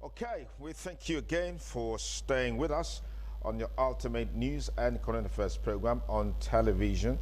Okay, we thank you again for staying with us on your ultimate news and current affairs program on television,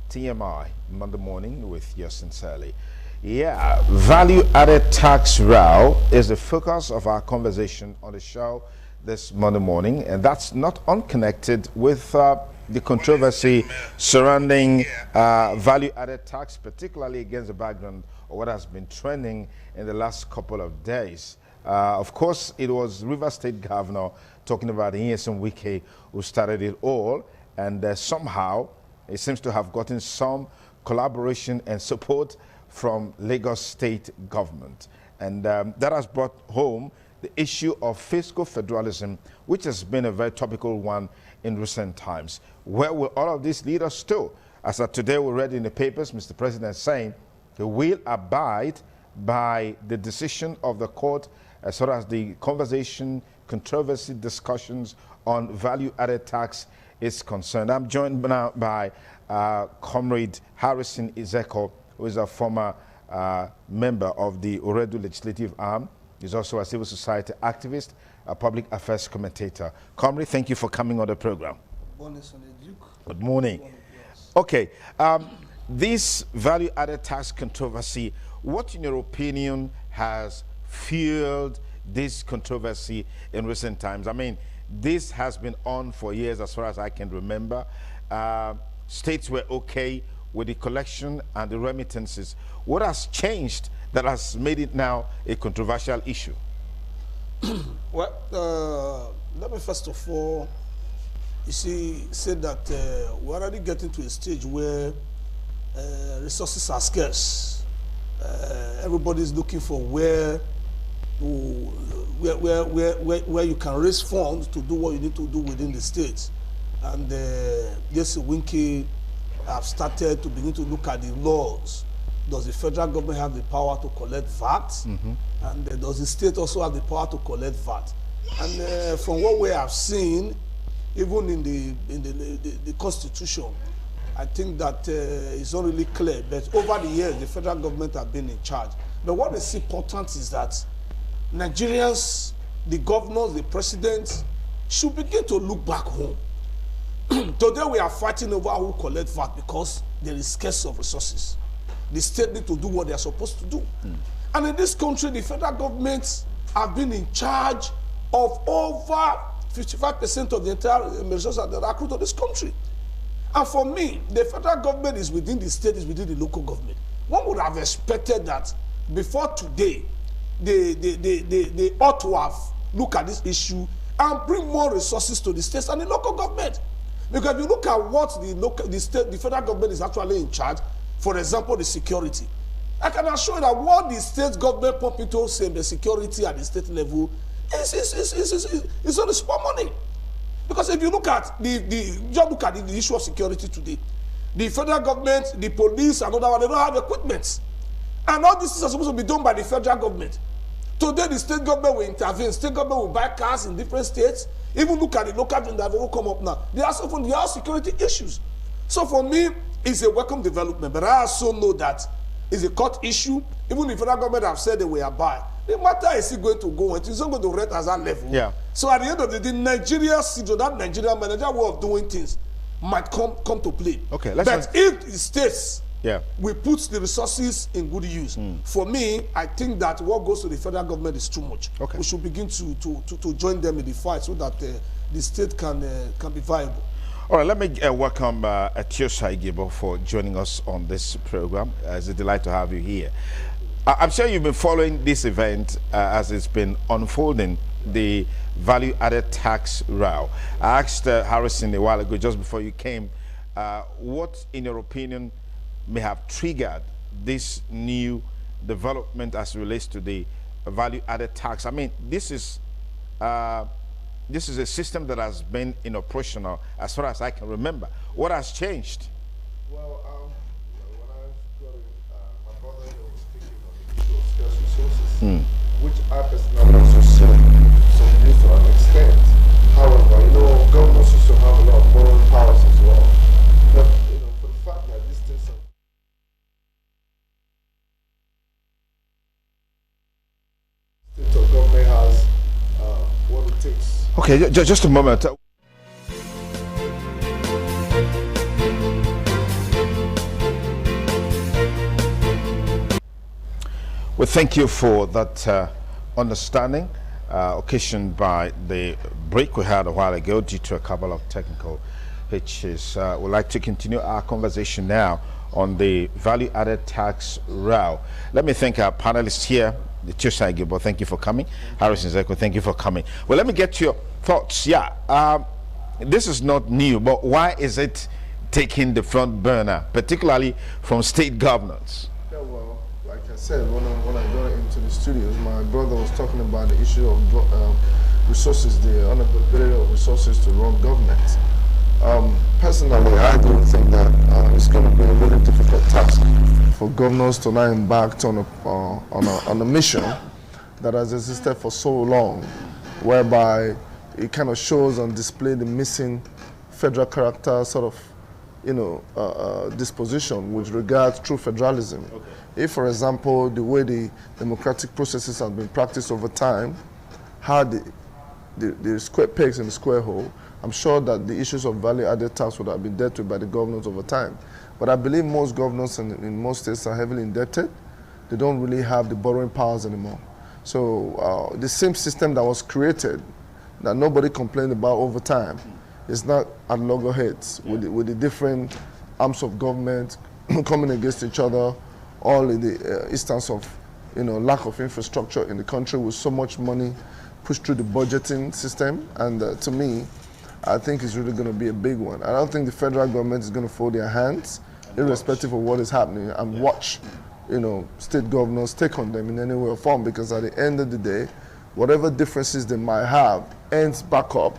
TMI, Monday morning with yours sincerely. Yeah, value-added tax row is the focus of our conversation on the show this Monday morning, and that's not unconnected with the controversy surrounding value-added tax, particularly against the background of what has been trending in the last couple of days. Of course, it was River State Governor talking about Nyesom Wike who started it all, and somehow it seems to have gotten some collaboration and support from Lagos State government. And that has brought home the issue of fiscal federalism, which has been a very topical one in recent times. Where will all of this lead us to? As of today, we read in the papers, Mr. President saying he will abide by the decision of the court as far as the conversation, controversy, discussions on value-added tax is concerned. I'm joined now by Comrade Harrison Ezeko, who is a former member of the Oredu legislative arm. He's also a civil society activist, a public affairs commentator. Comrade, thank you for coming on the program. Good morning. Okay, this value-added tax controversy, what in your opinion has fueled this controversy in recent times? I mean, this has been on for years as far as I can remember. States were okay with the collection and the remittances. What has changed that has made it now a controversial issue? Well, let me first of all, you see, say that we're already getting to a stage where resources are scarce. Everybody's looking for where you can raise funds to do what you need to do within the states. And yes, Winky have started to begin to look at the laws. Does the federal government have the power to collect VAT? And does the state also have the power to collect VAT? And from what we have seen, even in the Constitution, I think that it's not really clear. But over the years, the federal government have been in charge. But what is important is that Nigerians, the governors, the presidents, should begin to look back home. Today we are fighting over who collect VAT because there is scarce of resources. The state need to do what they are supposed to do. And in this country, the federal government have been in charge of over 55% of the entire resources that are accrued to this country. And for me, the federal government is within the state, is within the local government. One would have expected that before today, they ought to have looked at this issue and bring more resources to the states and the local government. Because if you look at what the federal government is actually in charge, for example, the security, I can assure you that what the state government pump into say the security at the state level is only small money. Because if you look at just look at the issue of security today, the federal government, the police, and all that, they don't have equipment. And all this is supposed to be done by the federal government. Today, the state government will intervene. State government will buy cars in different states. Even look at the local government that will come up now. There are security issues. So for me, it's a welcome development. But I also know that it's a court issue. Even the federal government have said they will abide. The matter is still going to go. It's not going to rate as that level. Yeah. So at the end of the day, that Nigerian manager way of doing things might come to play. Okay. But if the states we put the resources in good use. For me, I think that what goes to the federal government is too much. Okay. We should begin to join them in the fight so that the state can be viable. All right, let me welcome Atiosa Igibo for joining us on this program. It's a delight to have you here. I'm sure you've been following this event as it's been unfolding, the value-added tax row. I asked Harrison a while ago, just before you came, what, in your opinion, may have triggered this new development as it relates to the value-added tax? I mean, this is a system that has been in operational as far as I can remember. What has changed? Well, when I got it, my brother was speaking on the issue of scarce resources, which I personally also saw some use to an extent. However, governments used to have a lot of borrowing powers as well. But for the fact that these things are state of government has Okay, just a moment. Well, thank you for that understanding occasioned by the break we had a while ago due to a couple of technical hitches. We'd like to continue our conversation now on the value-added tax row. Let me thank our panelists here. Chosai Gilbo, thank you for coming. Harrison Zeko, thank you for coming. Well, let me get to your thoughts. Yeah, this is not new, but why is it taking the front burner, particularly from state governors? Yeah, well, like I said, when I got into the studios, my brother was talking about the issue of resources, the unavailability of resources to run government. Personally, I don't think that it's going to be a really difficult task for governors to now embark on a mission that has existed for so long, whereby it kind of shows on display the missing federal character sort of, disposition with regards to federalism. Okay. If, for example, the way the democratic processes have been practiced over time, how the square pegs in the square hole, I'm sure that the issues of value-added tax would have been dealt with by the governors over time. But I believe most governors in most states are heavily indebted. They don't really have the borrowing powers anymore. So the same system that was created, that nobody complained about over time, is not at loggerheads with the different arms of government coming against each other, all in the instance of lack of infrastructure in the country with so much money pushed through the budgeting system. And to me, I think it's really going to be a big one. I don't think the federal government is going to fold their hands, irrespective of what is happening, and watch, state governors take on them in any way or form, because at the end of the day, whatever differences they might have ends back up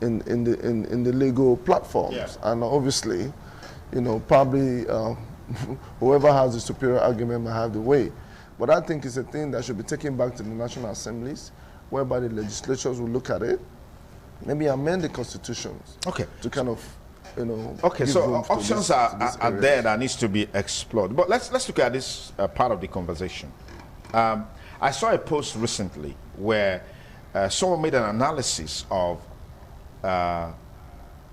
in the legal platforms. Yeah. And obviously, probably whoever has the superior argument might have the way. But I think it's a thing that should be taken back to the national assemblies, whereby the legislatures will look at it, maybe amend the constitutions. Okay. To kind of, Okay, so options are there that needs to be explored. But let's look at this part of the conversation. I saw a post recently where someone made an analysis of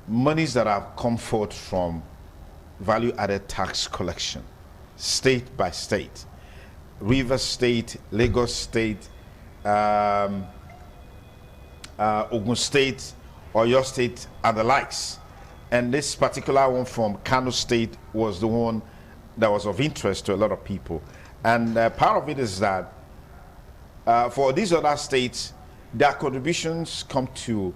monies that have come forth from value-added tax collection, state by state. Rivers State, Lagos State, Ogun State, Oyo State, and the likes. And this particular one from Kano State was the one that was of interest to a lot of people. And part of it is that for these other states, their contributions come to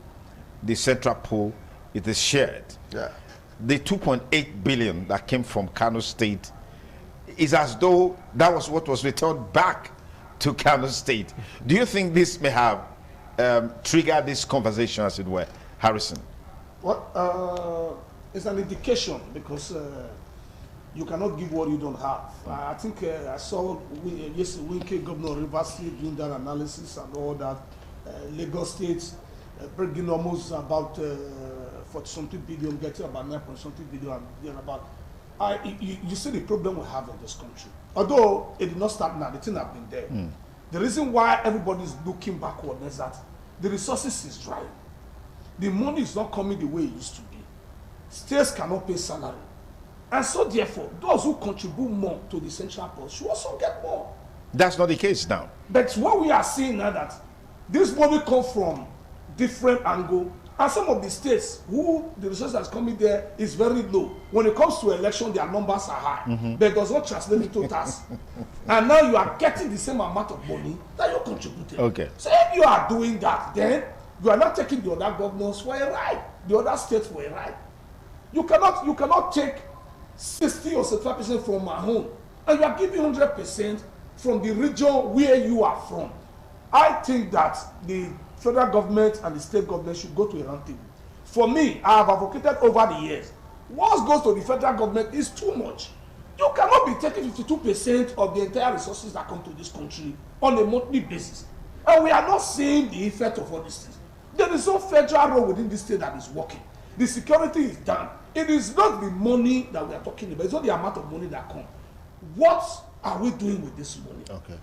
the central pool, it is shared. Yeah. The 2.8 billion that came from Kano State is as though that was what was returned back to Kano State. Do you think this may have triggered this conversation, as it were, Harrison? Well, it's an indication, because you cannot give what you don't have. I think I saw Winke, Governor of Rivers State, doing that analysis and all that. Lagos State bringing almost about 40-something billion, getting about 9-something billion, and about. You see the problem we have in this country. Although it did not start now, the thing have been there. The reason why everybody is looking backward is that the resources is dry. The money is not coming the way it used to be. States cannot pay salary. And so therefore, those who contribute more to the central pool should also get more. That's not the case now. But what we are seeing now, that this money comes from different angles, and some of the states who the resources that's coming there is very low. When it comes to election, their numbers are high, but it does not translate into tax. And now you are getting the same amount of money that you contributed. Okay. So if you are doing that, then you are not taking the other governors for a ride, the other states for a ride. You cannot take 60 or 75% from my home, and you are giving 100% from the region where you are from. I think that the federal government and the state government should go to a round table. For me, I have advocated over the years, what goes to the federal government is too much. You cannot be taking 52% of the entire resources that come to this country on a monthly basis. And we are not seeing the effect of all these things. There is no federal role within this state that is working. The security is done. It is not the money that we are talking about. It's not the amount of money that comes. What are we doing with this money? Okay.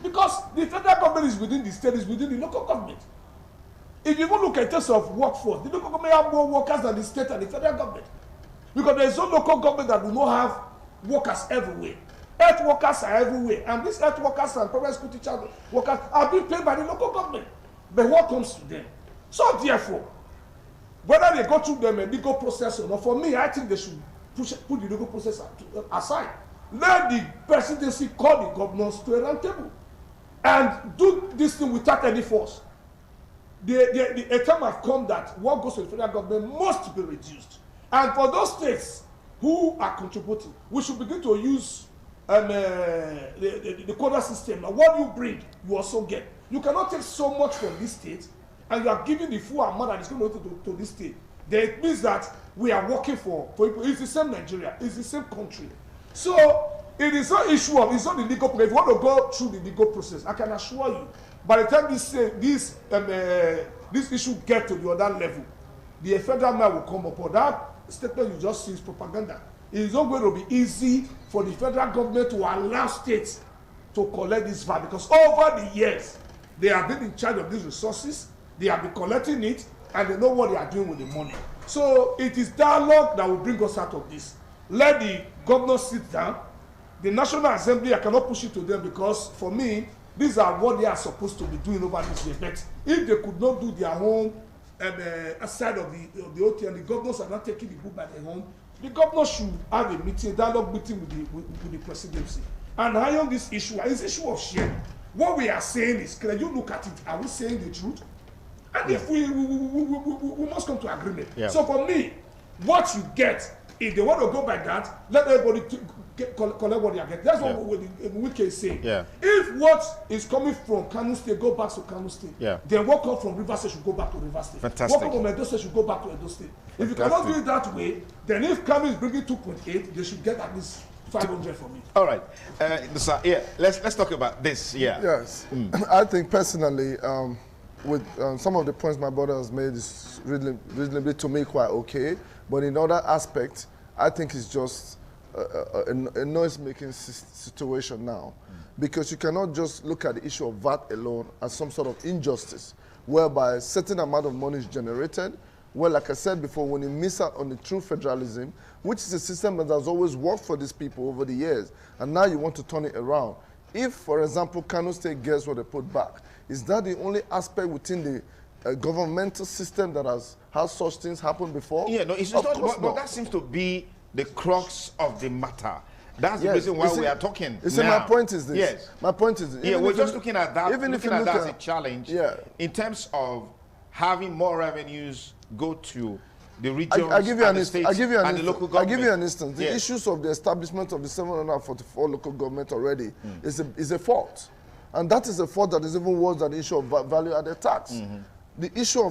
Because the federal government is within the state, is within the local government. If you even look at terms of workforce, the local government have more workers than the state and the federal government. Because there is no local government that do not have workers everywhere. Health workers are everywhere. And these health workers and private school teacher workers are being paid by the local government. But what comes to them? So therefore, whether they go through them a legal process or not, for me, I think they should put the legal process aside. Let the presidency call the governors to a round table and do this thing without any force. A time has come that what goes to the federal government must be reduced. And for those states who are contributing, we should begin to use the quota system. Now, what you bring, you also get. You cannot take so much from this state and you are giving the full amount that is going to this state. Then it means that we are working for people. It's the same Nigeria. It's the same country. So it is not issue of, it's not the legal process. If you want to go through the legal process, I can assure you, by the time this issue get to the other level, the federal man will come up. But that statement you just see is propaganda. It is not going to be easy for the federal government to allow states to collect this VAT, because over the years they have been in charge of these resources, they have been collecting it, and they know what they are doing with the money. So it is dialogue that will bring us out of this. Let the governors sit down. The National Assembly, I cannot push it to them, because for me, these are what they are supposed to be doing over this year. But if they could not do their own side of the OT, and the governors are not taking the book by their own, the governors should have a meeting, dialogue meeting with the presidency, and iron this issue. It's an issue of share. What we are saying is, can you look at it? Are we saying the truth? And if we must come to agreement. Yeah. So for me, what you get, if they want to go by that, let everybody collect what they are getting. That's what we can say. Yeah. If what is coming from Kano State go back to Kano State, then what comes from Rivers State should go back to Rivers State. Fantastic. What comes from Edo State should go back to Edo State. If you cannot do it that way, then if Kano is bringing 2.8, they should get at least 500 from it. All right. Let's talk about this. Yeah. Yes. I think personally, with some of the points my brother has made is reasonably to me quite okay, but in other aspects, I think it's just a noise-making situation now, because you cannot just look at the issue of VAT alone as some sort of injustice, whereby a certain amount of money is generated. Well, like I said before, when you miss out on the true federalism, which is a system that has always worked for these people over the years, and now you want to turn it around. If, for example, Kano State gets what they put back, is that the only aspect within the governmental system that has such things happen before? Yeah, no, it's not, but that seems to be the crux of the matter. That's the reason why we are talking now. My point is this. Yes. My point is this. Yeah, we're just looking at that, as a challenge in terms of having more revenues go to the regions and the states and the local government. I'll give you an instance. The issues of the establishment of the 744 local government already is a fault. And that is a fault that is even worse than the issue of value-added tax. The issue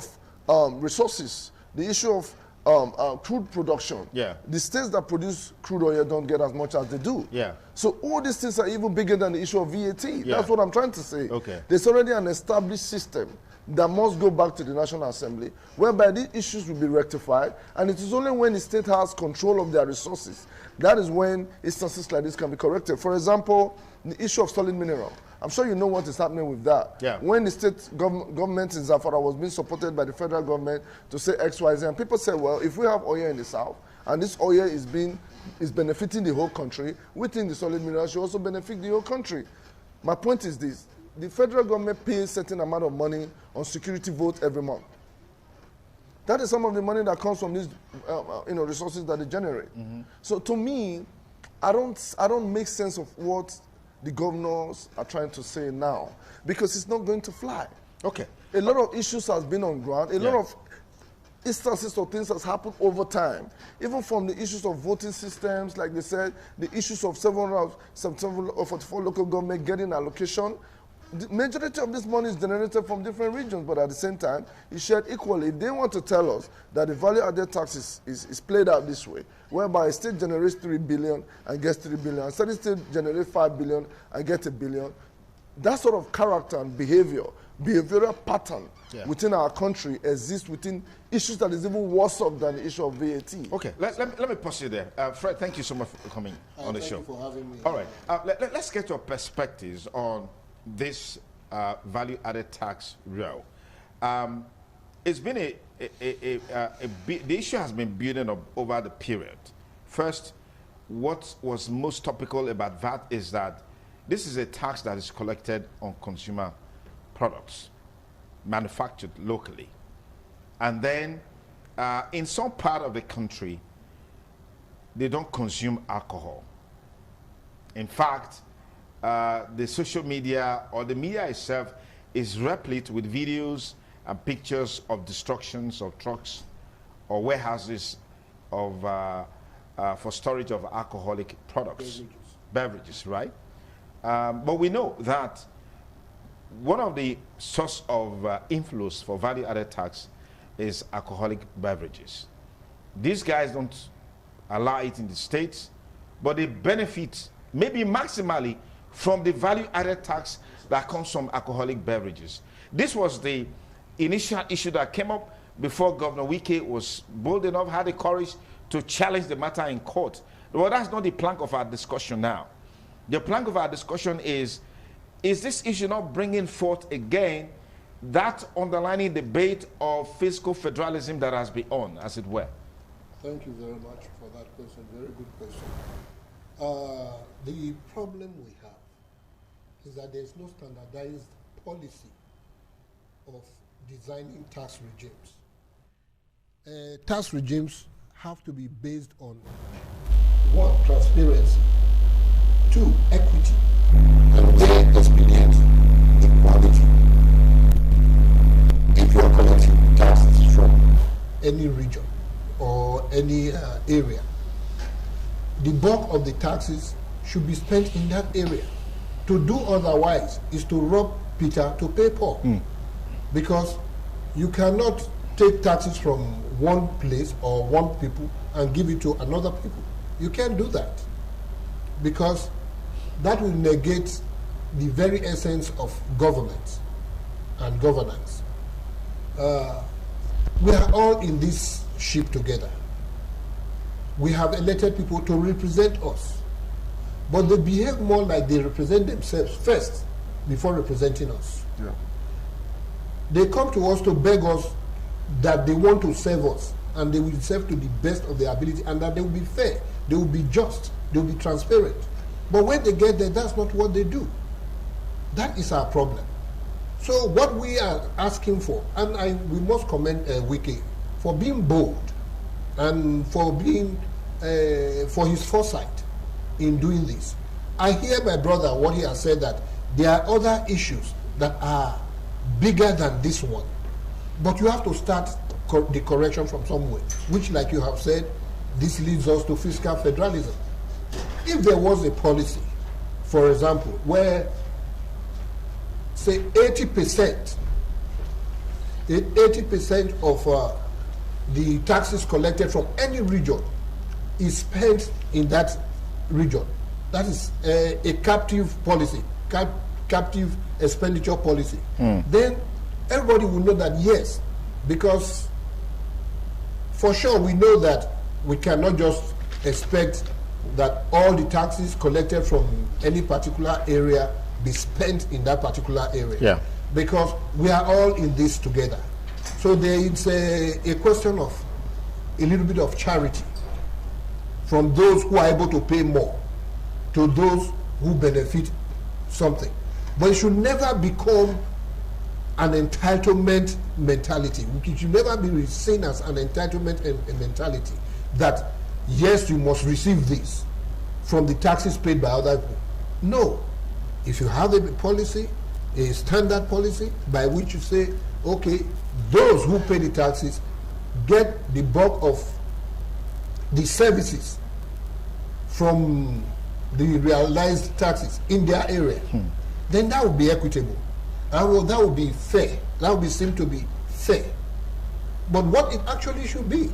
of resources, the issue of crude production. The states that produce crude oil don't get as much as they do. So all these things are even bigger than the issue of VAT. That's what I'm trying to say. There's already an established system that must go back to the National Assembly, whereby these issues will be rectified, and it is only when the state has control of their resources that is when instances like this can be corrected. For example, the issue of solid mineral. I'm sure you know what is happening with that. When the state government in Zamfara was being supported by the federal government to say X, Y, Z, and people say, well, if we have oil in the south, and this oil is benefiting the whole country, we think the solid mineral should also benefit the whole country. My point is this. The federal government pays a certain amount of money on security votes every month. That is some of the money that comes from these resources that they generate. So to me, I don't make sense of what the governors are trying to say now, because it's not going to fly. A lot of issues has been on ground. A lot of instances of things has happened over time. Even from the issues of voting systems, like they said, the issues of 744 local government getting allocation. The majority of this money is generated from different regions, but at the same time, it's shared equally. If they want to tell us that the value-added tax is played out this way, whereby a state generates 3 billion and gets 3 billion, and certain state generates 5 billion and gets 1 billion, that sort of character and behavioral pattern within our country exists within issues that is even worse off than the issue of VAT. Let me pause you there. Fred, thank you so much for coming on the show. Thank you for having me. All right, let's get your perspectives on this value-added tax row. it's been the issue has been building up over the period. First, what was most topical about VAT is that this is a tax that is collected on consumer products manufactured locally. And then in some part of the country, they don't consume alcohol. In fact, the social media or the media itself is replete with videos and pictures of destructions of trucks or warehouses of, for storage of alcoholic products, beverages, right? But we know that one of the source of inflows for value-added tax is alcoholic beverages. These guys don't allow it in the States, but they benefit maybe maximally from the value-added tax that comes from alcoholic beverages. This was the initial issue that came up before Governor Wike was bold enough, had the courage to challenge the matter in court. Well, that's not the plank of our discussion now. The plank of our discussion is this issue not bringing forth again that underlying debate of fiscal federalism that has been on, as it were? Thank you very much for that question. Very good question. The problem we have is that there's no standardized policy of designing tax regimes. Tax regimes have to be based on 1, transparency, 2, equity, and then expedient, equality. If you are collecting taxes from any region or any area, the bulk of the taxes should be spent in that area. To do otherwise is to rob Peter to pay Paul. Because you cannot take taxes from one place or one people and give it to another people. You can't do that, because that will negate the very essence of government and governance. We are all in this ship together. We have elected people to represent us, but they behave more like they represent themselves first before representing us. Yeah. They come to us to beg us that they want to serve us, and they will serve to the best of their ability, and that they will be fair, they will be just, they will be transparent. But when they get there, that's not what they do. That is our problem. So what we are asking for, and we must commend Wike for being bold and for being for his foresight in doing this. I hear my brother what he has said, that there are other issues that are bigger than this one, but you have to start the correction from somewhere, which, like you have said, this leads us to fiscal federalism. If there was a policy, for example, where say 80% of the taxes collected from any region is spent in that region, that is a captive policy, captive expenditure policy, then everybody will know that, yes, because for sure we know that we cannot just expect that all the taxes collected from any particular area be spent in that particular area. Yeah. Because we are all in this together. So there is a question of a little bit of charity from those who are able to pay more to those who benefit something. But it should never become an entitlement mentality. It should never be seen as an entitlement mentality that, yes, you must receive this from the taxes paid by other people. No. If you have a policy, a standard policy by which you say, okay, those who pay the taxes get the bulk of the services from the realized taxes in their area, then that would be equitable. And that would be fair. That would seem to be fair. But what it actually should be,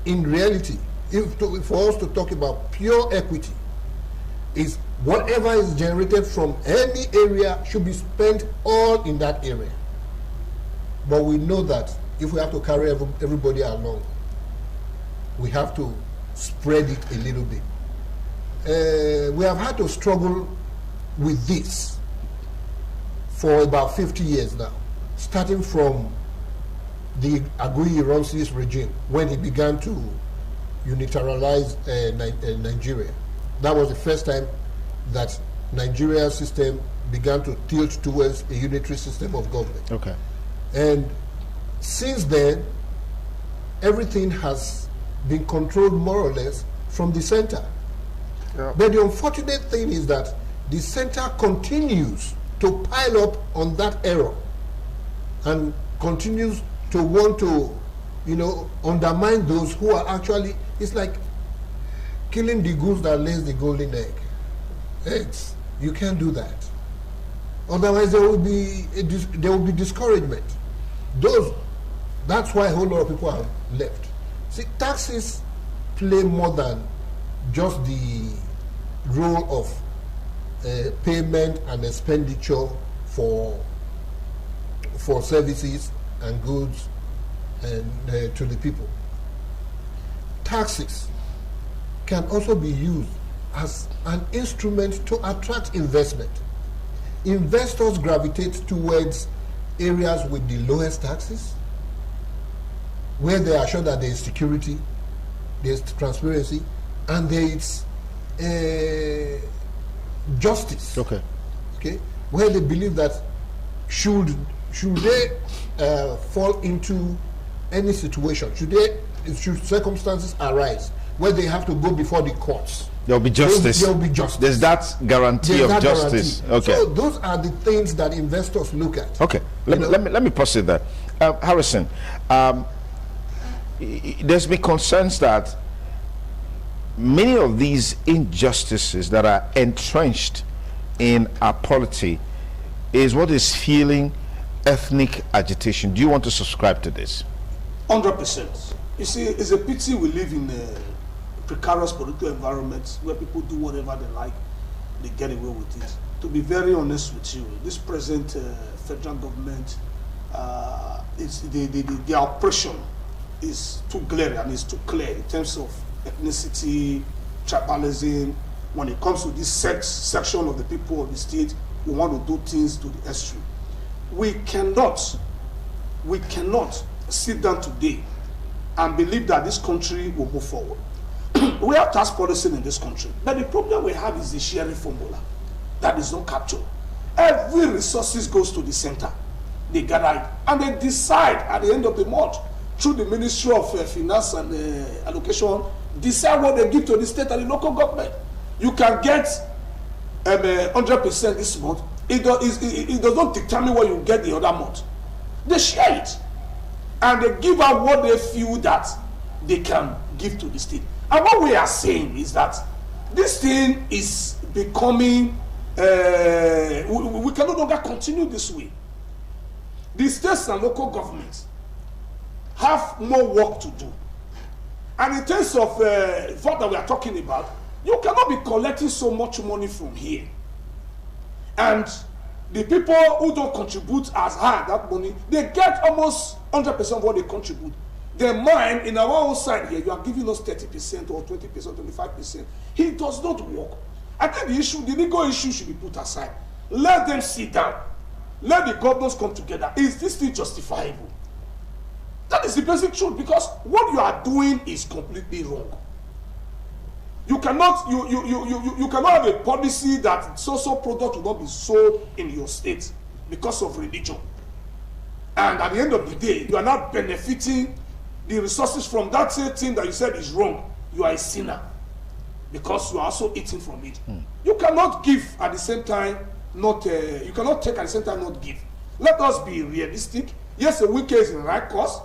in reality, for us to talk about pure equity, is whatever is generated from any area should be spent all in that area. But we know that if we have to carry everybody along, we have to spread it a little bit. We have had to struggle with this for about 50 years now. starting from the Aguiyi-Ironsi's regime when he began to unilateralize Nigeria. That was the first time that Nigeria's system began to tilt towards a unitary system of government. Okay. And since then, everything has been controlled more or less from the center. Yeah. But the unfortunate thing is that the center continues to pile up on that error and continues to want to, undermine those who are actually, it's like killing the goose that lays the golden eggs. You can't do that. Otherwise, there will be discouragement. That's why a whole lot of people have left. See, taxes play more than just the role of payment and expenditure for services and goods and to the people. Taxes can also be used as an instrument to attract investment. Investors gravitate towards areas with the lowest taxes, where they are sure that there is security, there is transparency, and there is justice. Okay. Okay, where they believe that should they fall into any situation, should circumstances arise where they have to go before the courts, There'll be justice. There'll be justice. There's that guarantee of justice. Guarantee. Okay. So those are the things that investors look at. Okay. Let me proceed there. Harrison, there's been concerns that many of these injustices that are entrenched in our polity is what is fueling ethnic agitation. Do you want to subscribe to this? 100%. You see, it's a pity we live in a precarious political environment where people do whatever they like, they get away with it. To be very honest with you, this present federal government, the oppression is too glaring and it's too clear in terms of ethnicity, tribalism. When it comes to this section of the people of the state, we want to do things to the extreme. We cannot sit down today and believe that this country will move forward. We have tax policy in this country, but the problem we have is the sharing formula that is not captured. Every resources goes to the center. They gather it and they decide at the end of the month through the Ministry of Finance and Allocation, decide what they give to the state and the local government. You can get 100% this month. It does not determine what you get the other month. They share it and they give out what they feel that they can give to the state. And what we are saying is that this thing is becoming, we can no longer continue this way. The states and local governments have more work to do. And in terms of what that we are talking about, you cannot be collecting so much money from here. And the people who don't contribute as high that money, they get almost 100% of what they contribute. The mine in our own side here, you are giving us 30% or 20%, 25%. It does not work. I think the legal issue should be put aside. Let them sit down. Let the governors come together. Is this still justifiable? That is the basic truth, because what you are doing is completely wrong. You cannot you cannot have a policy that so product will not be sold in your state because of religion. And at the end of the day, you are not benefiting the resources from that same thing that you said is wrong. You are a sinner because you are also eating from it. You cannot give at the same time not you cannot take at the same time not give. Let us be realistic. Yes, the wicked is in the right cause.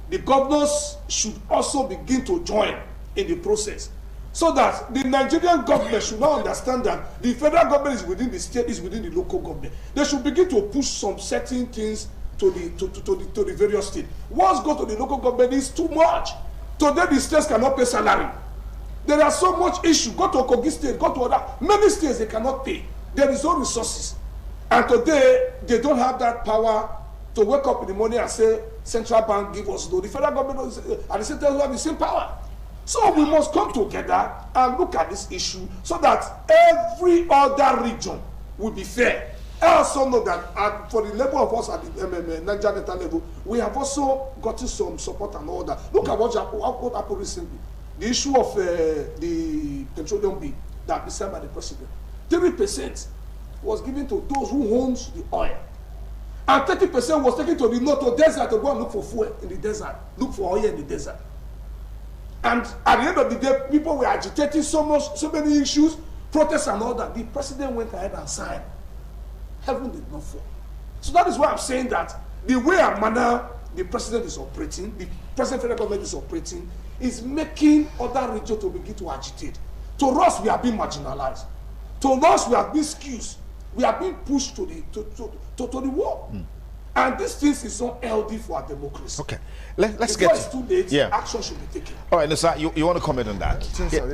The governors should also begin to join in the process, so that the Nigerian government should now understand that the federal government is within the state, is within the local government. They should begin to push some certain things to the various states. Once go to the local government is too much. Today the states cannot pay salary. There are so much issue. Go to Kogi state, go to other many states, they cannot pay. There is no resources, and today they don't have that power to wake up in the morning and say central bank give us. No, the federal government and the state don't have the same power. So we must come together and look at this issue so that every other region will be fair. I also know that for the level of us at the Niger Delta level, we have also gotten some support and all that. Look at what happened recently. The issue of the petroleum bill that was signed by the president. 3% was given to those who owns the oil. And 30% was taken to the north or desert to go and look for fuel in the desert, look for oil in the desert. And at the end of the day, people were agitating so many issues, protests and all that. The president went ahead and signed. Heaven did not fall. So that is why I'm saying that the way and manner the president is operating, the president federal government is operating, is making other regions to begin to agitate. To us, we are being marginalized. To us, we are being skewed. We are being pushed to the wall. And this thing is not healthy for our democracy. Okay, let's get it's too late. Action should be taken. All right, Nessa, you want to comment on that?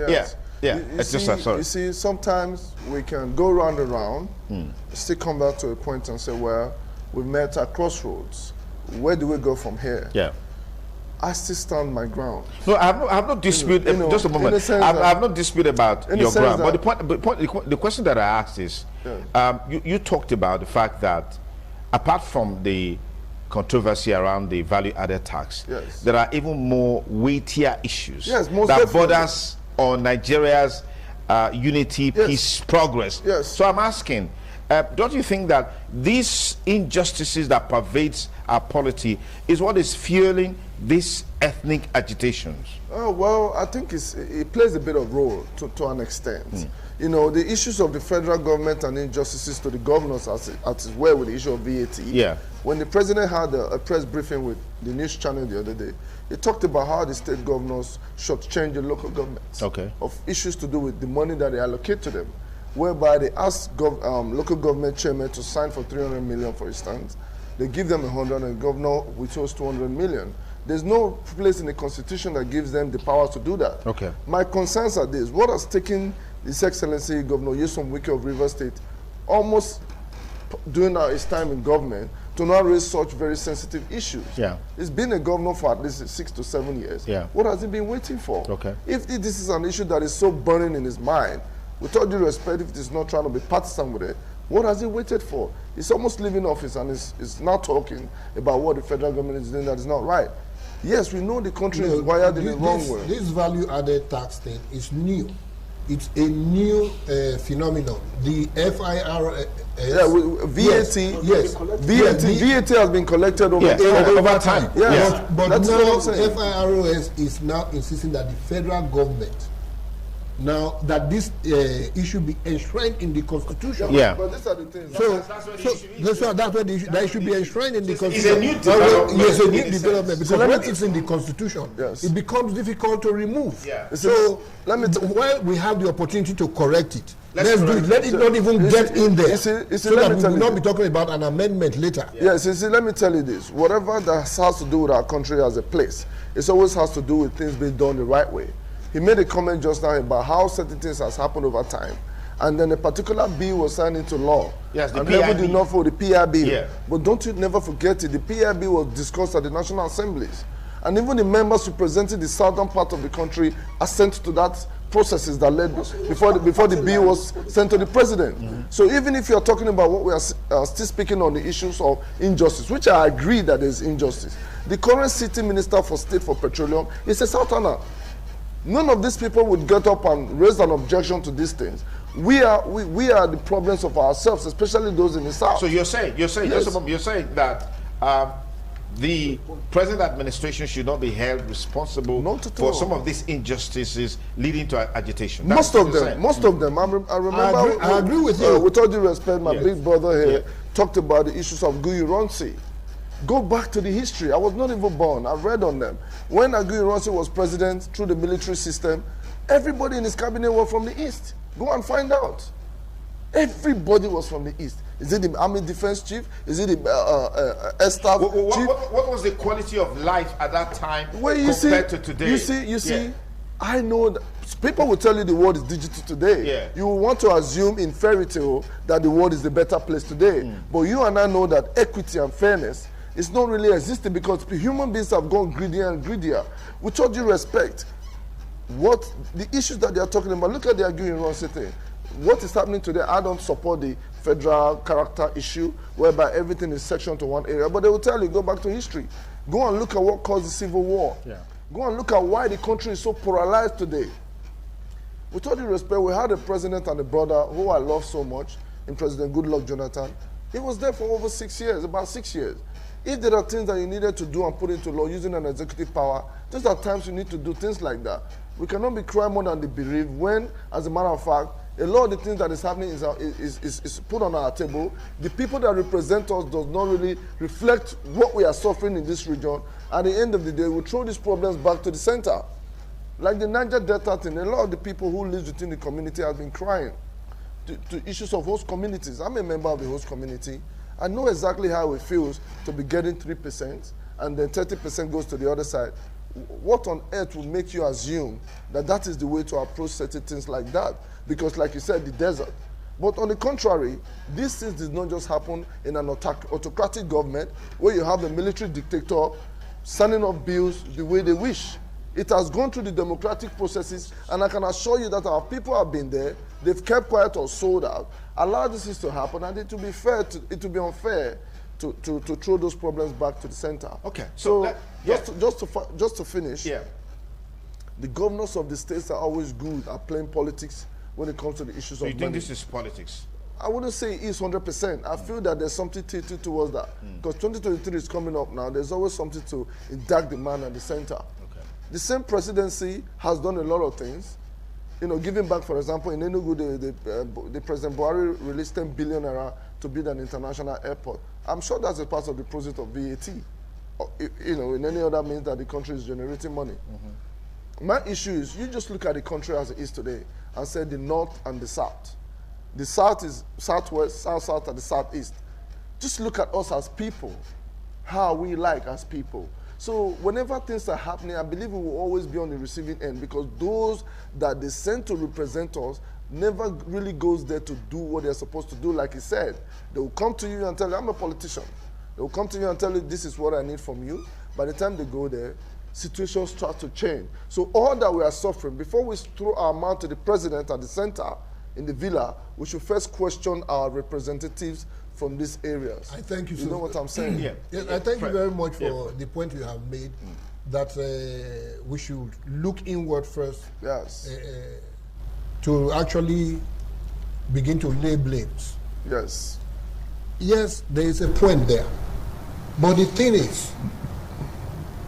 Yes. Yeah. You see, sometimes we can go round and round, still come back to a point and say, well, we met at crossroads. Where do we go from here? Yeah. I still stand my ground. No, I have no dispute. Just a moment. I have no dispute about your ground. But the question that I asked is, you talked about the fact that apart from the controversy around the value-added tax, there are even more weightier issues that borders on Nigeria's unity, peace, progress. So I'm asking, don't you think that these injustices that pervades our polity is what is fueling these ethnic agitations? Oh, well, I think it plays a bit of role to an extent. You know, the issues of the federal government and injustices to the governors as well with the issue of VAT. Yeah. When the president had a press briefing with the news channel the other day, he talked about how the state governors should change the local governments of issues to do with the money that they allocate to them, whereby they ask local government chairman to sign for 300 million, for instance. They give them 100 and the governor withholds 200 million. There's no place in the constitution that gives them the power to do that. My concerns are this. What has taken His Excellency Governor Nyesom Wike of Rivers State almost during his time in government to not raise such very sensitive issues? He's been a governor for at least 6 to 7 years. What has he been waiting for? If this is an issue that is so burning in his mind, with all due respect, if he's not trying to be partisan with it, what has he waited for? He's almost leaving office and is now talking about what the federal government is doing that is not right. Yes, we know the country is wired in the wrong way. This value-added tax thing is new. It's a new phenomenon. The FIRS... VAT has been collected over time. But now FIRS is now insisting that the federal government, now that this issue be enshrined in the Constitution. But these are the things. That's where the issue, that should be enshrined in the It's Constitution. a new development. Yes, a new development, because when it's in the Constitution, it becomes difficult to remove. So while we have the opportunity to correct it, let's do it. Let it not even get in there, so that we will not be talking about an amendment later. Let me tell you this. Whatever that has to do with our country as a place, it always has to do with things being done the right way. He made a comment just now about how certain things has happened over time. And then a particular bill was signed into law. Yes, the and PI never did not for the PI bill. But don't you never forget it, the PI bill was discussed at the National Assemblies. And even the members representing the southern part of the country assent to that processes that led before the bill was sent to the president. So even if you're talking about what we are still speaking on the issues of injustice, which I agree that there's injustice, the current sitting minister for state for petroleum is a southerner. None of these people would get up and raise an objection to these things. We are the problems of ourselves, especially those in the south. So you're saying that the present administration should not be held responsible for some of these injustices leading to agitation. Most of them. I remember. I agree with you. With all due respect, my big brother here talked about the issues of Guyi Ronsi. Go back to the history. I was not even born. I read on them. When Guyi Ronsi was president through the military system, everybody in his cabinet was from the East. Go and find out. Everybody was from the East. Is it the Army Defense Chief? Is it the Air Staff Chief? What was the quality of life at that time compared to today? You see, I know that people will tell you the world is digital today. You will want to assume in fairy tale that the world is the better place today. But you and I know that equity and fairness is not really existing because human beings have gone greedier and greedier. With all due respect, what the issues that they are talking about, look at the Guyi Ronsi thing. What is happening today, I don't support the federal character issue whereby everything is sectioned to one area. But they will tell you, go back to history. Go and look at what caused the Civil War. Yeah. Go and look at why the country is so polarized today. With all due respect, we had a president and a brother who I love so much in President Goodluck Jonathan. He was there for over 6 years, about 6 years. If there are things that you needed to do and put into law using an executive power, these are times you need to do things like that. We cannot be crying more than the bereaved when, as a matter of fact, a lot of the things that is happening is put on our table. The people that represent us does not really reflect what we are suffering in this region. At the end of the day, we throw these problems back to the center. Like the Niger Delta thing, a lot of the people who live within the community have been crying to issues of host communities. I'm a member of the host community. I know exactly how it feels to be getting 3% and then 30% goes to the other side. What on earth would make you assume that that is the way to approach certain things like that? Because like you said, the desert. But on the contrary, these things did not just happen in an autocratic government where you have a military dictator signing off bills the way they wish. It has gone through the democratic processes, and I can assure you that our people have been there. They've kept quiet or sold out, allowed this to happen, and it will be unfair to throw those problems back to the center. Okay. So just to finish, yeah, the governors of the states are always good at playing politics when it comes to the issues of money. You think this is politics? I wouldn't say it is 100%. I feel that there's something tilted towards that. Because 2023 is coming up now. There's always something to indict the man at the center. Okay. The same presidency has done a lot of things. You know, giving back, for example, in Enugu, the President Buhari released 10 billion naira to build an international airport. I'm sure that's a part of the process of VAT. Or, you know, in any other means that the country is generating money. My issue is, you just look at the country as it is today and say the north and the south. The south is southwest, south, and the southeast. Just look at us as people, how we like as people. So whenever things are happening, I believe we will always be on the receiving end because those that they send to represent us never really goes there to do what they're supposed to do. Like he said, they will come to you and tell you, I'm a politician. They will come to you and tell you, this is what I need from you. By the time they go there, situations start to change. So all that we are suffering, before we throw our mouth to the president at the center, in the villa, we should first question our representatives from these areas. I thank you. You know what I'm saying? Yeah. Yes, I thank you very much for the point you have made, that we should look inward first. Yes. To actually begin to lay blames. Yes. Yes, there is a point there. But the thing is,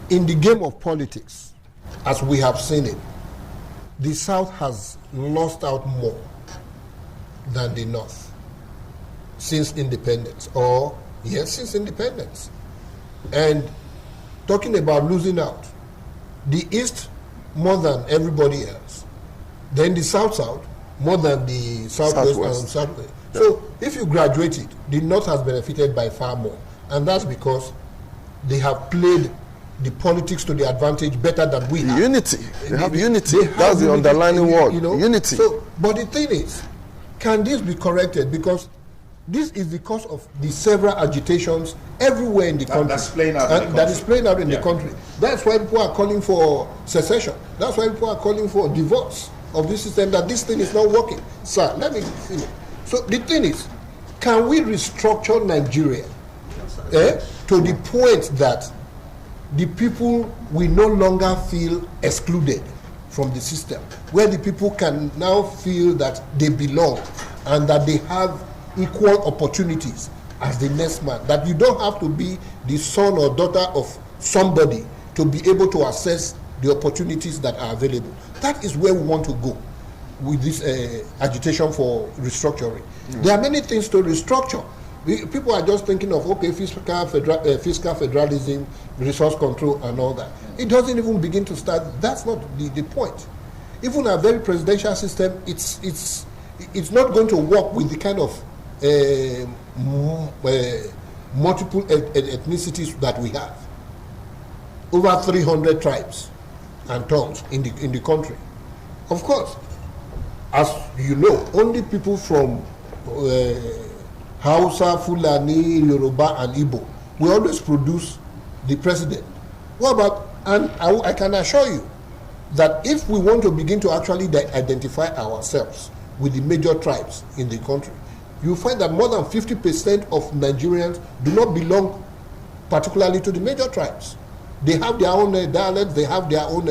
in the game of politics, as we have seen it, the South has lost out more than the North since independence, since independence. And talking about losing out, the East more than everybody else, then the South more than the Southwest and Southwest. Yeah. So if you graduated, the North has benefited by far more, and that's because they have played the politics to the advantage better than we have. Unity. They have unity. That's the underlining word. You know? Unity. So, but the thing is, can this be corrected? Because this is the cause of the several agitations everywhere in the country. That's playing out in the country. That is playing out in the country. That's why people are calling for secession. That's why people are calling for divorce of this system, that this thing is not working. Sir, let me finish. So the thing is, can we restructure Nigeria to the point that the people will no longer feel excluded from the system, where the people can now feel that they belong and that they have equal opportunities as the next man, that you don't have to be the son or daughter of somebody to be able to access the opportunities that are available. That is where we want to go with this agitation for restructuring. There are many things to restructure. People are just thinking of, okay, fiscal federalism, resource control, and all that. It doesn't even begin to start. That's not the point. Even a very presidential system, it's not going to work with the kind of multiple ethnicities that we have. Over 300 tribes and tongues in the country. Of course, as you know, only people from Hausa, Fulani, Yoruba, and Igbo we always produce the president. What about, and I can assure you that if we want to begin to actually identify ourselves with the major tribes in the country, you find that more than 50% of Nigerians do not belong particularly to the major tribes. They have their own dialects, they have their own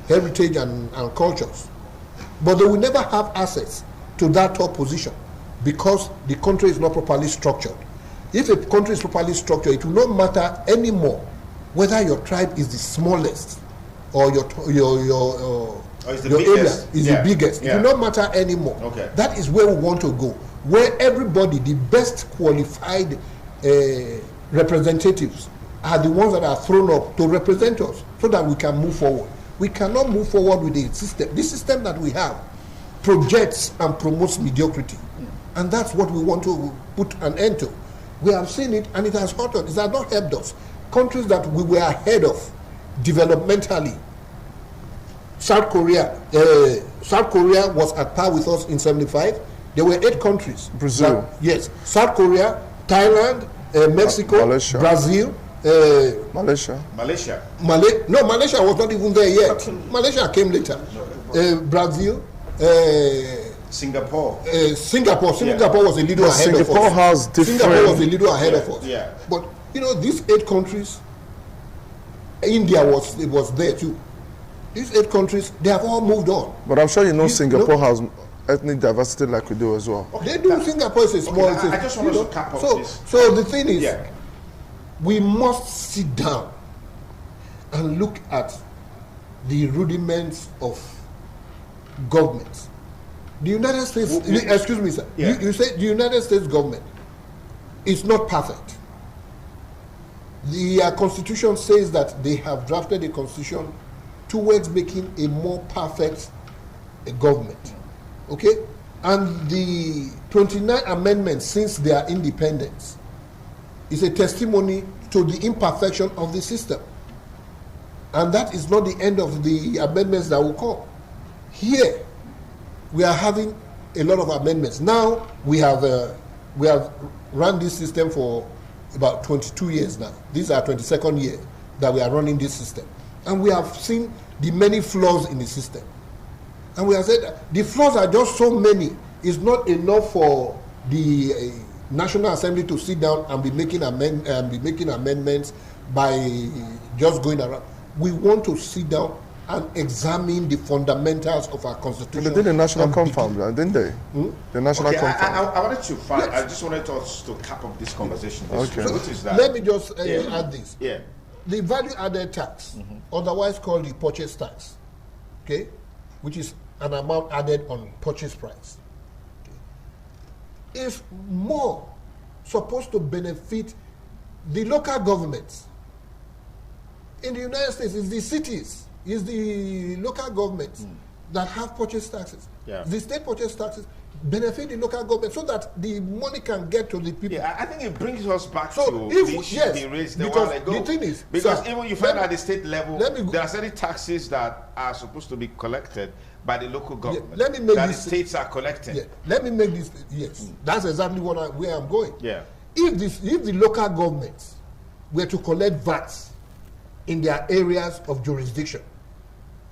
heritage and cultures. But they will never have access to that top position because the country is not properly structured. If a country is properly structured, it will not matter anymore whether your tribe is the smallest or your area is the biggest. It will not matter anymore. Okay. That is where we want to go, where everybody, the best qualified representatives, are the ones that are thrown up to represent us so that we can move forward. We cannot move forward with the system. The system that we have projects and promotes mediocrity. And that's what we want to put an end to. We have seen it and it has hurt us. It has not helped us. Countries that we were ahead of developmentally, South Korea was at par with us in 75. There were 8 countries. Brazil. Yes. South Korea, Thailand, Mexico, Malaysia. Brazil, Malaysia. No, Malaysia was not even there yet. Malaysia came later. Brazil, Singapore. Singapore was a little ahead of us. Singapore was a little ahead of us. Yeah. But these 8 countries, India was there too. These 8 countries, they have all moved on. But I'm sure Singapore has ethnic diversity like we do as well. They do. Singapore is a small. I just want to cap up this. So the thing is, we must sit down and look at the rudiments of government. The United States, excuse me, sir. Yeah. You say the United States government is not perfect. The Constitution says that they have drafted a constitution towards making a more perfect government. Okay? And the 29 amendments since their independence is a testimony to the imperfection of the system. And that is not the end of the amendments that will come. Here, we are having a lot of amendments. Now, we have run this system for about 22 years now. This is our 22nd year that we are running this system. And we have seen the many flaws in the system. And we have said the flaws are just so many. It's not enough for the National Assembly to sit down and be making amendments by just going around. We want to sit down and examine the fundamentals of our constitution. They did the national confirm, didn't they? The national confirm. I wanted to find. Yes. I just wanted us to cap up this conversation. Let me just add this. Yeah. The value-added tax, otherwise called the purchase tax, okay, which is an amount added on purchase price, okay, is more supposed to benefit the local governments. In the United States, it's the cities, it's the local governments that have purchase taxes. Yeah. The state purchase taxes benefit the local government so that the money can get to the people. Yeah, I think it brings us back to the issue they raised a because while ago. the thing is, because sir, even you find at the state level, there are certain taxes that are supposed to be collected by the local government. Let me make that this, the states are collecting. Yeah, let me make this. Yes, that's exactly where I'm going. Yeah. If the local governments were to collect VAT in their areas of jurisdiction,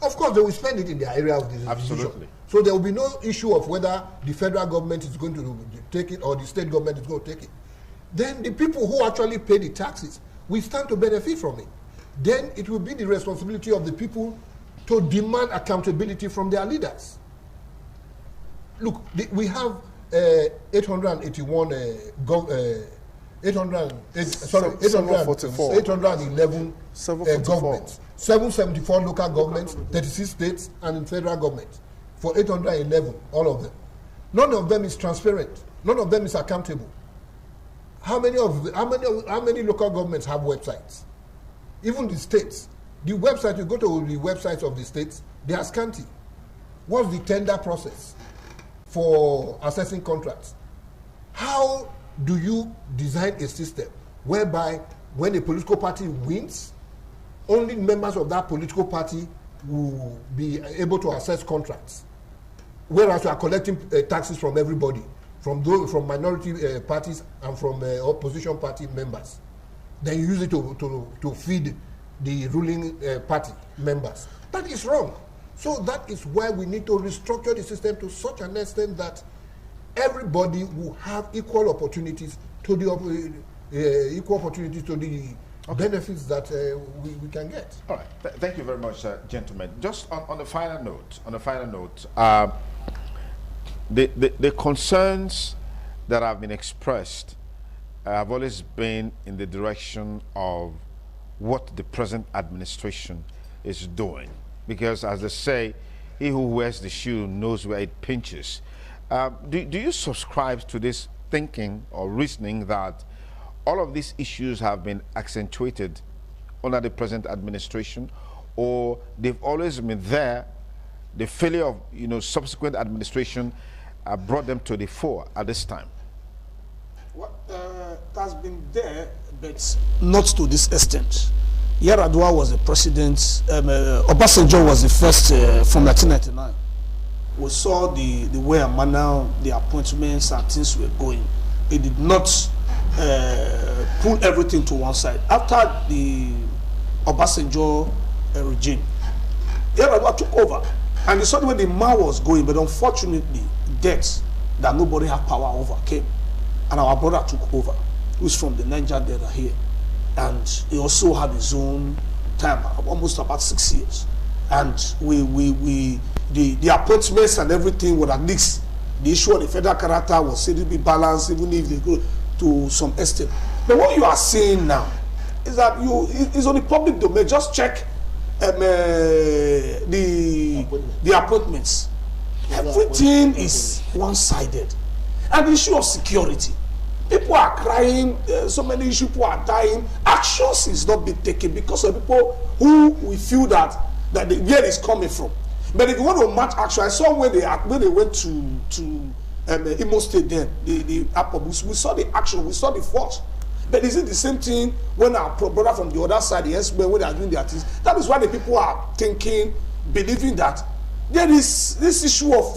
of course they will spend it in their area of jurisdiction. Absolutely. So there will be no issue of whether the federal government is going to take it or the state government is going to take it. Then the people who actually pay the taxes will stand to benefit from it. Then it will be the responsibility of the people to demand accountability from their leaders. Look, we have 811 governments, 774 local governments, 36 states, and federal governments. For 811, all of them. None of them is transparent. None of them is accountable. How many local governments have websites? Even the states. The website, you go to the websites of the states, they are scanty. What's the tender process for assessing contracts? How do you design a system whereby when a political party wins, only members of that political party will be able to assess contracts, whereas you are collecting taxes from everybody, from minority parties and from opposition party members? Then you use it to feed the ruling party members. That is wrong. So that is why we need to restructure the system to such an extent that everybody will have equal opportunities to the benefits that we can get. All right. Thank you very much, gentlemen. Just on the final note, the concerns that have been expressed have always been in the direction of what the present administration is doing. Because as they say, he who wears the shoe knows where it pinches. Do you subscribe to this thinking or reasoning that all of these issues have been accentuated under the present administration, or they've always been there, the failure of subsequent administration brought them to the fore at this time? What has been there, but not to this extent. Yar'Adua was the president, Obasanjo was the first from 1999. We saw the way and manner the appointments and things were going. It did not pull everything to one side. After the Obasanjo regime, Yar'Adua took over, and he saw the way the man was going, but unfortunately, deaths that nobody had power over came, and our brother took over, who's from the Niger Delta here, and he also had his own time, almost about 6 years, and the appointments and everything were at least the issue of the federal character was said to be balanced, even if they go to some extent. But what you are seeing now is that it's on the public domain. Just check the appointments. Everything is one-sided. And the issue of security. People are crying, so many issues, people are dying. Actions is not being taken because of people who we feel that the where is coming from. But if you want to match action, I saw when they went to Imo State then, the Apobus, we saw the action, we saw the force. But is it the same thing when our brother from the other side, the S-Men, when they are doing their things? That is why the people are thinking, believing that there is this issue of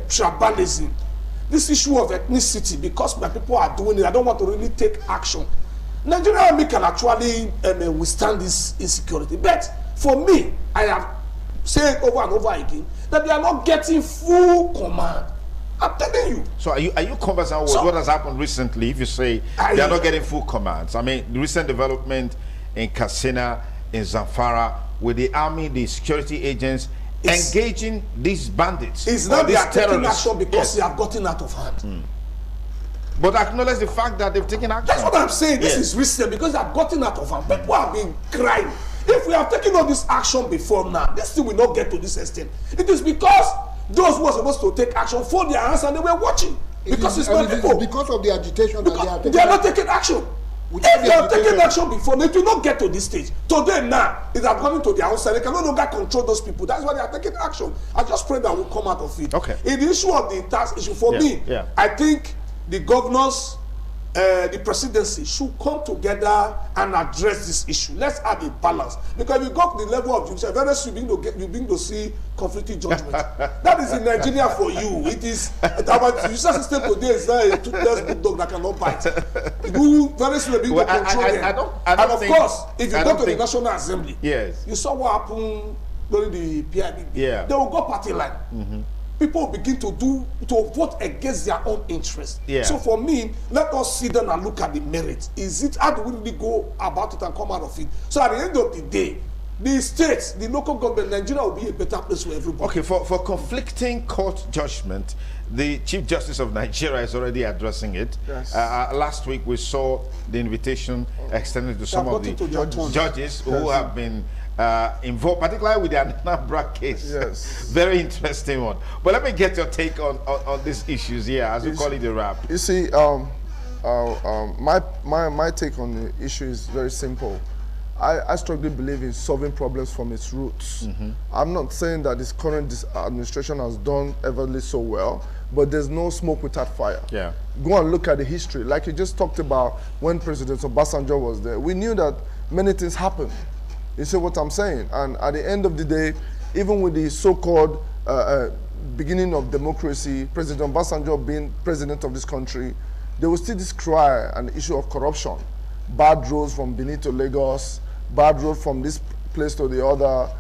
tribalism, this issue of ethnicity, because my people are doing it, I don't want to really take action. Nigerian army can actually withstand this insecurity. But for me, I have said over and over again that they are not getting full command. I'm telling you. So are you conversant with what has happened recently? If you say they are not getting full commands, I mean, the recent development in Katsina, in Zamfara, with the army, the security agents engaging these bandits. It's not they are taking action because they have gotten out of hand. But acknowledge the fact that they've taken action. That's what I'm saying. This is recent because they have gotten out of hand. People have been crying. If we have taken all this action before now, this thing will not get to this extent. It is because those who are supposed to take action for their hands and they were watching. Because it's not people. Because of the agitation that they are not taking action. If they have taken action before, they do not get to this stage. Today now, it has gone into their own side. They can no longer control those people. That's why they are taking action. I just pray that will come out of it. Okay. In the issue of the tax issue, for me, I think the governors, the presidency should come together and address this issue. Let's have a balance. Because if you go to the level of judicial, very soon you begin to see conflicting judgment. That is in Nigeria for you. It is our judicial system today is a toothless bulldog that cannot bite. You very soon begin to control them. And of course, if you go to the National Assembly, you saw what happened during the PIB. They will go party line. People begin to vote against their own interest. So for me, let us sit down and look at the merits. Is it, how do we really go about it and come out of it? So at the end of the day, the states, the local government, Nigeria will be a better place for everybody. Okay, for conflicting court judgment, the Chief Justice of Nigeria is already addressing it. Last week we saw the invitation extended to some of the judges who have been involved, particularly with the Anambra case. Very interesting one. But let me get your take on these issues here, as we call it the wrap. You see, my take on the issue is very simple. I strongly believe in solving problems from its roots. I'm not saying that this current administration has done everly so well, but there's no smoke without fire. Go and look at the history. Like you just talked about when President Obasanjo was there, we knew that many things happened. You see what I'm saying? And at the end of the day, even with the so-called beginning of democracy, President Obasanjo being president of this country, there was still this cry and the issue of corruption. Bad roads from Benin to Lagos, bad road from this place to the other.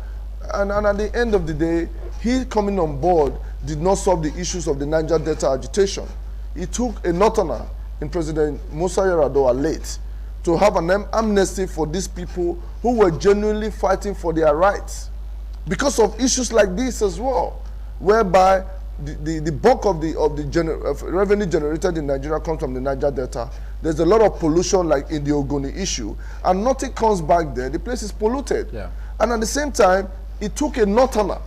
And at the end of the day, he coming on board did not solve the issues of the Niger Delta agitation. it took a northerner in President Musa Yar'Adua late to have an amnesty for these people who were genuinely fighting for their rights because of issues like this as well, whereby the bulk of the revenue generated in Nigeria comes from the Niger Delta. There's a lot of pollution, like in the Ogoni issue, and nothing comes back there. The place is polluted. Yeah. And at the same time, it took a northerner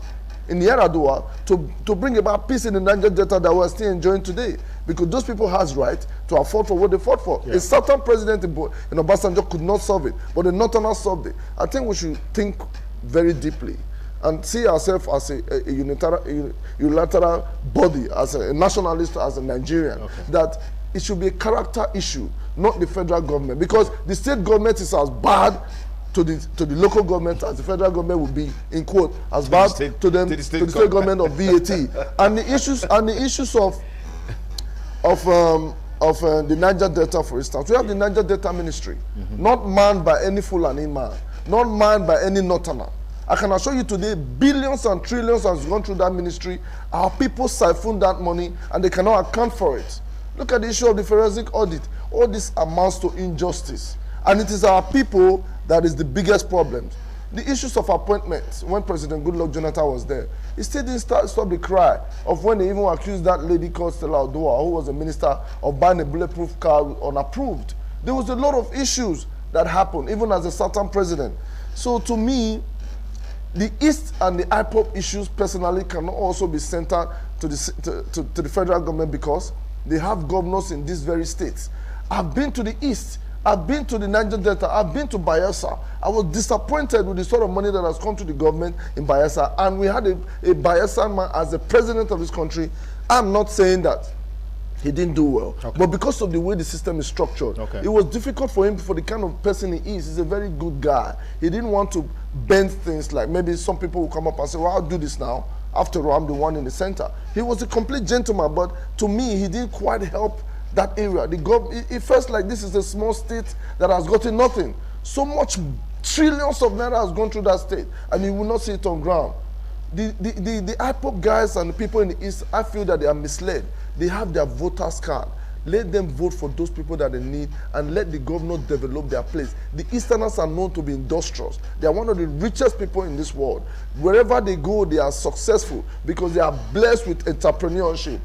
in Yar'Adua to bring about peace in the Niger Delta that we're still enjoying today, because those people has right to afford for what they fought for. Yeah. A certain president in Obasanjo could not solve it, but the northerners solved it. I think we should think very deeply and see ourselves as a unilateral body, as a nationalist, as a Nigerian, that it should be a character issue, not the federal government, because the state government is as bad to the local government as the federal government would be, in quote, as bad to the state government of VAT. And the issues of the Niger Delta, for instance, we have the Niger Delta Ministry, not manned by any Fulani man, not manned by any northerner. I can assure you today, billions and trillions has gone through that ministry. Our people siphon that money and they cannot account for it. Look at the issue of the forensic audit. All this amounts to injustice. And it is our people that is the biggest problem. The issues of appointments, when President Goodluck Jonathan was there, he still didn't stop the cry of when they even accused that lady called Stella Odoa, who was a minister, of buying a bulletproof car unapproved. There was a lot of issues that happened, even as a certain president. So to me, the East and the IPOP issues personally cannot also be centered to the federal government, because they have governors in these very states. I've been to the East, I've been to the Niger Delta, I've been to Bayelsa. I was disappointed with the sort of money that has come to the government in Bayelsa, and we had a Bayelsa man as the president of this country. I'm not saying that he didn't do well, but because of the way the system is structured, it was difficult for him, for the kind of person he is. He's a very good guy. He didn't want to bend things, like maybe some people will come up and say, well, I'll do this now. After all, I'm the one in the center. He was a complete gentleman, but to me, he didn't quite help that area. It felt like this is a small state that has gotten nothing. So much trillions of naira has gone through that state, and you will not see it on ground. The IPOP guys and the people in the East, I feel that they are misled. They have their voters card. Let them vote for those people that they need, and let the governor develop their place. The Easterners are known to be industrious. They are one of the richest people in this world. Wherever they go, they are successful because they are blessed with entrepreneurship.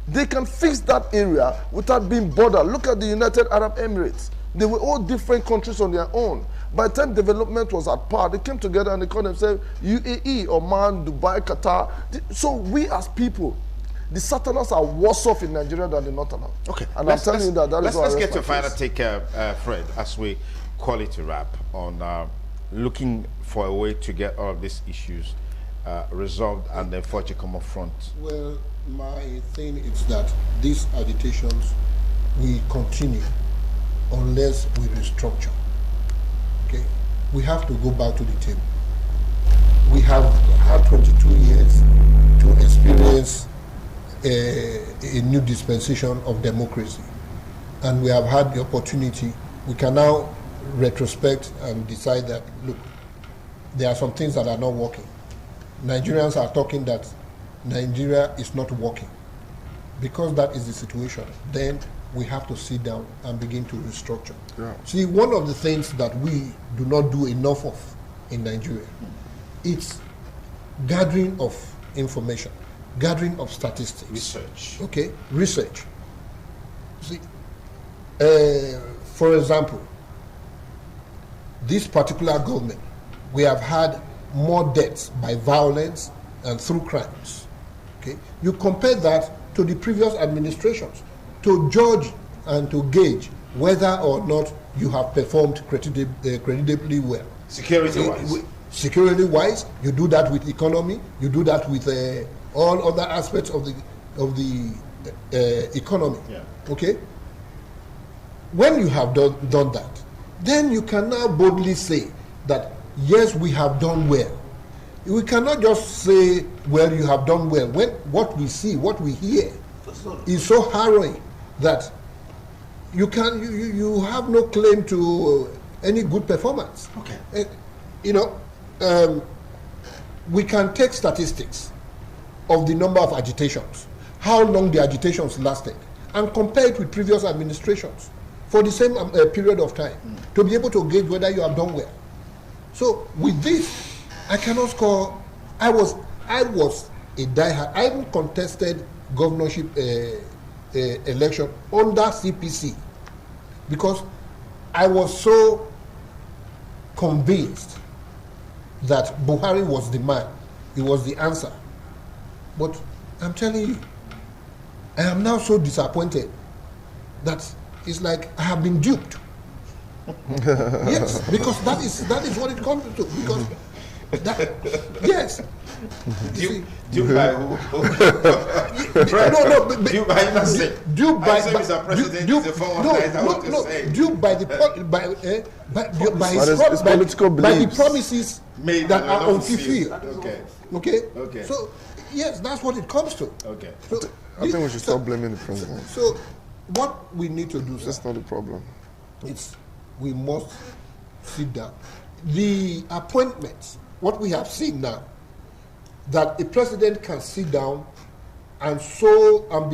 They can fix that area without being bothered. Look at the United Arab Emirates. They were all different countries on their own. By the time development was at par, they came together and they called themselves UAE, Oman, Dubai, Qatar. So we as people, the Southerners are worse off in Nigeria than the Northerners. Okay. And I'm telling you that is why. Let's get to a final take, Fred, as we call it a wrap on looking for a way to get all of these issues resolved and then forge a common front. Well, my thing is that these agitations will continue unless we restructure. Okay? We have to go back to the table. We have had 22 years to experience a new dispensation of democracy, and we have had the opportunity. We can now retrospect and decide that, look, there are some things that are not working. Nigerians are talking that Nigeria is not working. Because that is the situation, then we have to sit down and begin to restructure. Yeah. See, one of the things that we do not do enough of in Nigeria, it's gathering of information, gathering of statistics. Research. Okay, research. See, for example, this particular government, we have had more deaths by violence and through crimes. Okay, you compare that to the previous administrations to judge and to gauge whether or not you have performed creditably well. Security-wise. Security-wise, you do that with economy. You do that with all other aspects of the economy. Yeah. Okay. When you have done that, then you can now boldly say that yes, we have done well. We cannot just say, well, you have done well, when what we see, what we hear is so harrowing that you have no claim to any good performance. Okay. We can take statistics of the number of agitations, how long the agitations lasted, and compare it with previous administrations for the same period of time to be able to gauge whether you have done well. So with this, I cannot score. I was a diehard. I even contested governorship election under CPC because I was so convinced that Buhari was the man. He was the answer. But I'm telling you, I am now so disappointed that it's like I have been duped. Yes, because that is what it comes to. Because yes. Duped by who? Duped by innocent. Duped by Mr. President. Duped by the promises made that are unfulfilled. Okay. So yes, that's what it comes to. Okay. So, I think we should stop blaming the president. So what we need to do, sir, that's not the problem. We must sit down. The appointments, what we have seen now, that a president can sit down and be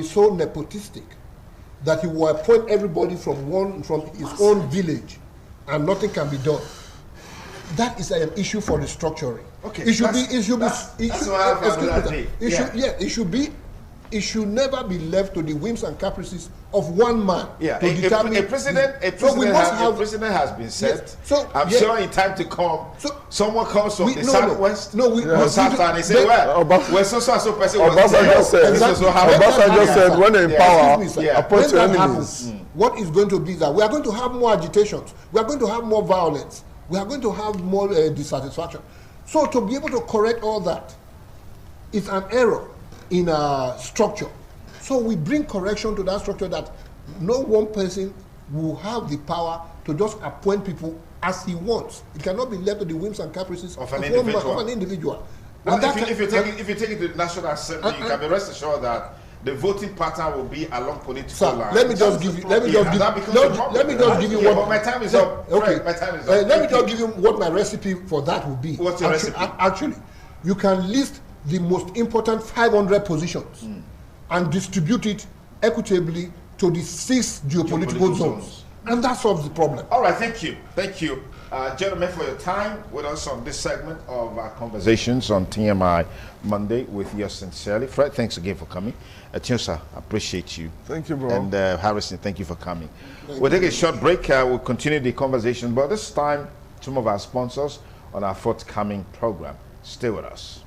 so nepotistic that he will appoint everybody from his own village and nothing can be done. That is an issue for restructuring. Okay. It should never be left to the whims and caprices of one man to determine. A president has been set. Yes. So, I'm sure in time to come, someone comes from the southwest or south and they say, well, so person was Obasanjo said, when they're in power, appoint your enemies. What is going to be that we are going to have more agitations, we are going to have more violence, we are going to have more dissatisfaction. So to be able to correct all that is an error in a structure. So we bring correction to that structure that no one person will have the power to just appoint people as he wants. It cannot be left to the whims and caprices of an individual. Well, if you take it to the National Assembly, you can be rest assured that the voting pattern will be along political lines. Let me just give you what my time is up. Okay. My time is up. Let me just give you what my recipe for that will be. What's your recipe? Actually, you can list the most important 500 positions and distribute it equitably to the 6 geopolitical zones. And that solves the problem. All right, thank you. Thank you, gentlemen, for your time with us on this segment of our conversations on TMI Monday with yours sincerely. Fred, thanks again for coming. Tiosa, I appreciate you. Thank you, bro. And Harrison, thank you for coming. We'll take a short break. We'll continue the conversation, but this time, some of our sponsors on our forthcoming program. Stay with us.